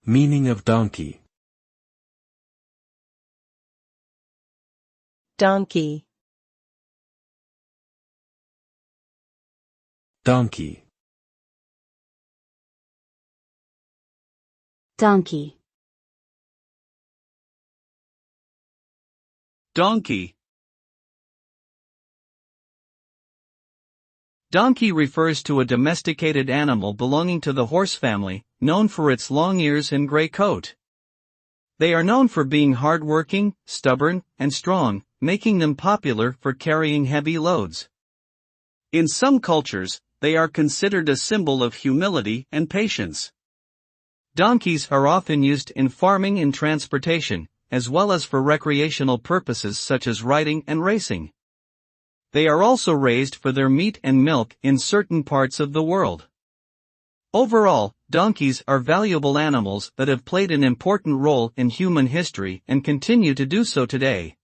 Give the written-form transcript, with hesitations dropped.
Meaning of donkey. Donkey. Donkey. Donkey. Donkey. Donkey refers to a domesticated animal belonging to the horse family, known for its long ears and gray coat. They are known for being hardworking, stubborn, and strong, making them popular for carrying heavy loads. In some cultures, they are considered a symbol of humility and patience. Donkeys are often used in farming and transportation, as well as for recreational purposes such as riding and racing. They are also raised for their meat and milk in certain parts of the world. Overall, donkeys are valuable animals that have played an important role in human history and continue to do so today.